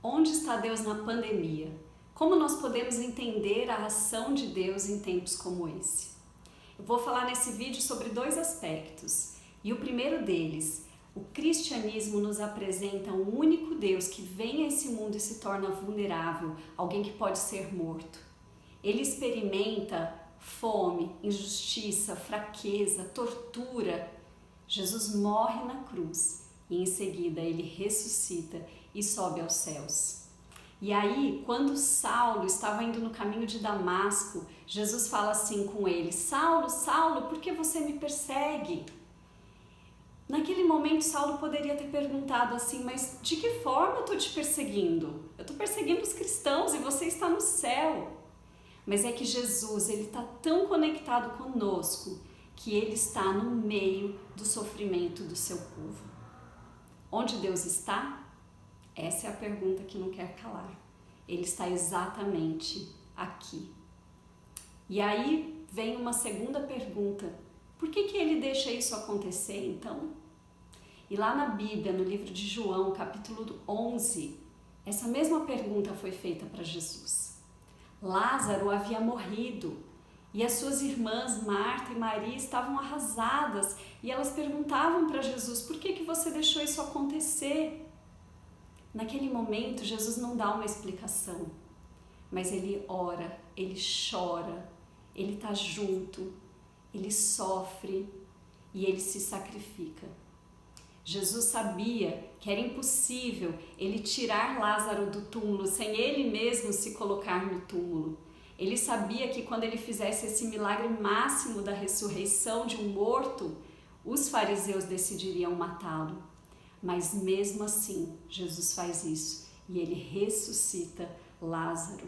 Onde está Deus na pandemia? Como nós podemos entender a ação de Deus em tempos como esse? Eu vou falar nesse vídeo sobre dois aspectos. E o primeiro deles, o cristianismo nos apresenta um único Deus que vem a esse mundo e se torna vulnerável, alguém que pode ser morto. Ele experimenta fome, injustiça, fraqueza, tortura. Jesus morre na cruz e em seguida ele ressuscita e sobe aos céus. E aí, quando Saulo estava indo no caminho de Damasco, Jesus fala assim com ele: Saulo, Saulo, por que você me persegue? Naquele momento, Saulo poderia ter perguntado assim: mas de que forma eu estou te perseguindo? Eu estou perseguindo os cristãos e você está no céu. Mas é que Jesus, ele está tão conectado conosco que ele está no meio do sofrimento do seu povo. Onde Deus está? Essa é a pergunta que não quer calar. Ele está exatamente aqui. E aí vem uma segunda pergunta. Por que ele deixa isso acontecer, então? E lá na Bíblia, no livro de João, capítulo 11, essa mesma pergunta foi feita para Jesus. Lázaro havia morrido e as suas irmãs Marta e Maria estavam arrasadas e elas perguntavam para Jesus: por que você deixou isso acontecer? Naquele momento, Jesus não dá uma explicação, mas ele ora, ele chora, ele está junto, ele sofre e ele se sacrifica. Jesus sabia que era impossível ele tirar Lázaro do túmulo sem ele mesmo se colocar no túmulo. Ele sabia que quando ele fizesse esse milagre máximo da ressurreição de um morto, os fariseus decidiriam matá-lo. Mas mesmo assim, Jesus faz isso e ele ressuscita Lázaro.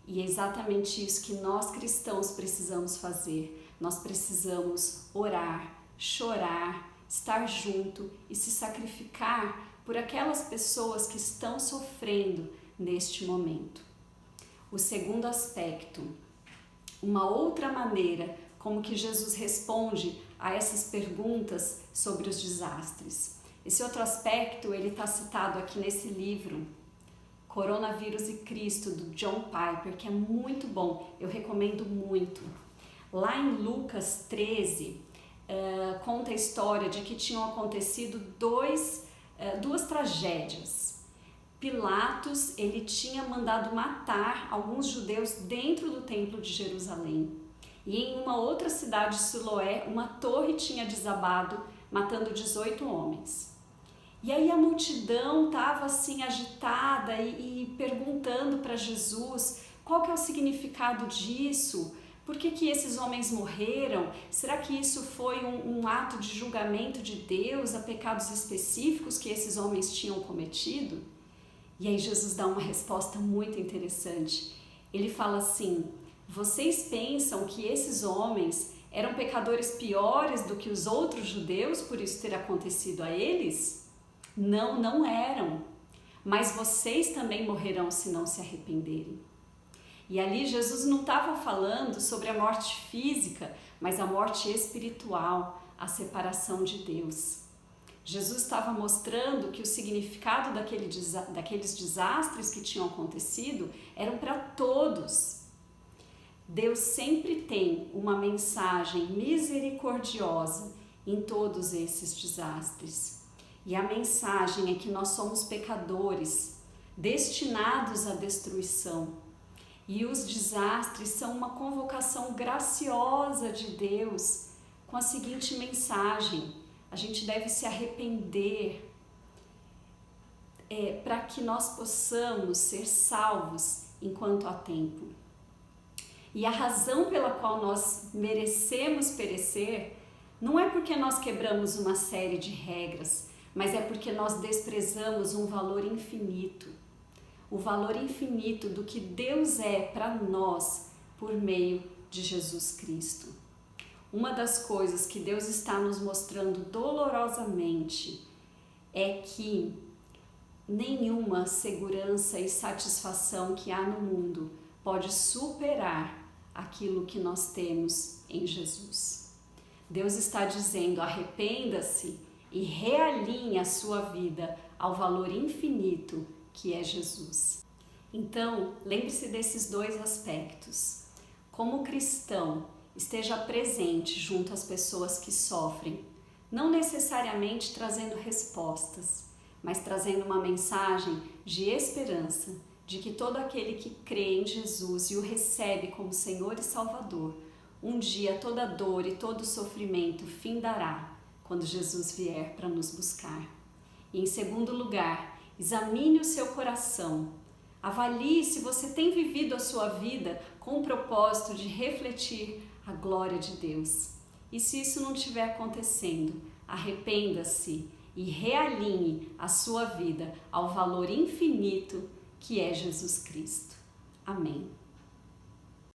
E é exatamente isso que nós cristãos precisamos fazer. Nós precisamos orar, chorar, estar junto e se sacrificar por aquelas pessoas que estão sofrendo neste momento. O segundo aspecto, uma outra maneira como que Jesus responde a essas perguntas sobre os desastres. Esse outro aspecto, ele está citado aqui nesse livro, Coronavírus e Cristo, do John Piper, que é muito bom, eu recomendo muito. Lá em Lucas 13, conta a história de que tinham acontecido duas tragédias. Pilatos, ele tinha mandado matar alguns judeus dentro do templo de Jerusalém. E em uma outra cidade, Siloé, uma torre tinha desabado, matando 18 homens. E aí a multidão estava assim agitada e perguntando para Jesus qual que é o significado disso, por que esses homens morreram, será que isso foi um ato de julgamento de Deus a pecados específicos que esses homens tinham cometido? E aí Jesus dá uma resposta muito interessante. Ele fala assim: vocês pensam que esses homens eram pecadores piores do que os outros judeus por isso ter acontecido a eles? Não, não eram. Mas vocês também morrerão se não se arrependerem. E ali Jesus não estava falando sobre a morte física, mas a morte espiritual, a separação de Deus. Jesus estava mostrando que o significado daqueles desastres que tinham acontecido eram para todos. Deus sempre tem uma mensagem misericordiosa em todos esses desastres. E a mensagem é que nós somos pecadores, destinados à destruição. E os desastres são uma convocação graciosa de Deus com a seguinte mensagem: a gente deve se arrepender para que nós possamos ser salvos enquanto há tempo. E a razão pela qual nós merecemos perecer não é porque nós quebramos uma série de regras, mas é porque nós desprezamos um valor infinito. O valor infinito do que Deus é para nós por meio de Jesus Cristo. Uma das coisas que Deus está nos mostrando dolorosamente é que nenhuma segurança e satisfação que há no mundo pode superar aquilo que nós temos em Jesus. Deus está dizendo: arrependa-se e realinhe a sua vida ao valor infinito que é Jesus. Então, lembre-se desses dois aspectos. Como cristão, esteja presente junto às pessoas que sofrem, não necessariamente trazendo respostas, mas trazendo uma mensagem de esperança, de que todo aquele que crê em Jesus e o recebe como Senhor e Salvador, um dia toda dor e todo sofrimento findará quando Jesus vier para nos buscar. E em segundo lugar, examine o seu coração. Avalie se você tem vivido a sua vida com o propósito de refletir a glória de Deus. E se isso não estiver acontecendo, arrependa-se e realinhe a sua vida ao valor infinito que é Jesus Cristo. Amém.